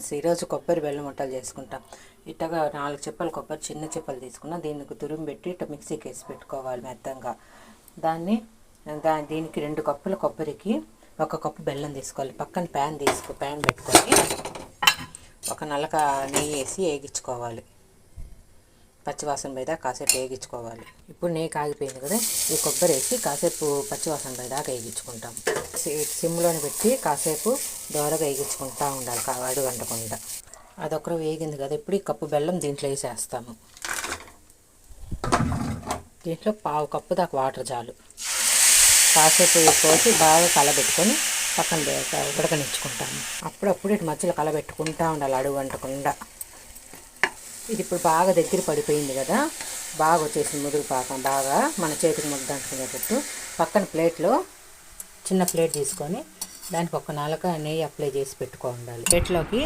ఈరోజు కొబ్బరి బెల్లం వంటలు చేసుకుంటాం. ఇట్టగా 4 చిప్పలు కొబ్బరి, చిన్న చిప్పలు తీసుకున్నా. దీనికి తురుము పెట్టి ఇట్లా మిక్సీకి వేసి పెట్టుకోవాలి మెత్తంగా. దీనికి 2 కప్పుల కొబ్బరికి 1 కప్పు బెల్లం తీసుకోవాలి. పక్కన ప్యాన్ పెట్టుకొని ఒక నలక నెయ్యి వేసి వేగించుకోవాలి. పచ్చివాసన మీద కాసేపు వేగించుకోవాలి. ఇప్పుడు నెయ్యి కాగిపోయింది కదా, ఈ కొబ్బరి వేసి కాసేపు పచ్చివాసన మీద వేగించుకుంటాం. సిమ్లోని పెట్టి కాసేపు దోరగా వేగించుకుంటూ ఉండాలి, అడుగు అంటకుండా. అదొకరు వేగింది కదా, ఇప్పుడు ఈ కప్పు బెల్లం దీంట్లో వేసేస్తాము. దీంట్లో 1/2 కప్పు దాకా వాటర్ చాలు. కాసేపు పోసి బాగా కలబెట్టుకొని పక్కన ఉడకనిచ్చుకుంటాము. అప్పుడప్పుడు ఇటు మధ్యలో కలబెట్టుకుంటూ ఉండాలి, అడుగు అంటకుండా. ఇది ఇప్పుడు బాగా దగ్గర పడిపోయింది కదా, బాగా వచ్చేసింది ముదురు పాకం. బాగా మన చేతికి ముద్ద అంటుకునేటట్టు పక్కన ప్లేట్లో చిన్న ప్లేట్ తీసుకొని దానికి 1 నలక నెయ్యి అప్లై చేసి పెట్టుకో ఉండాలి. ప్లేట్లోకి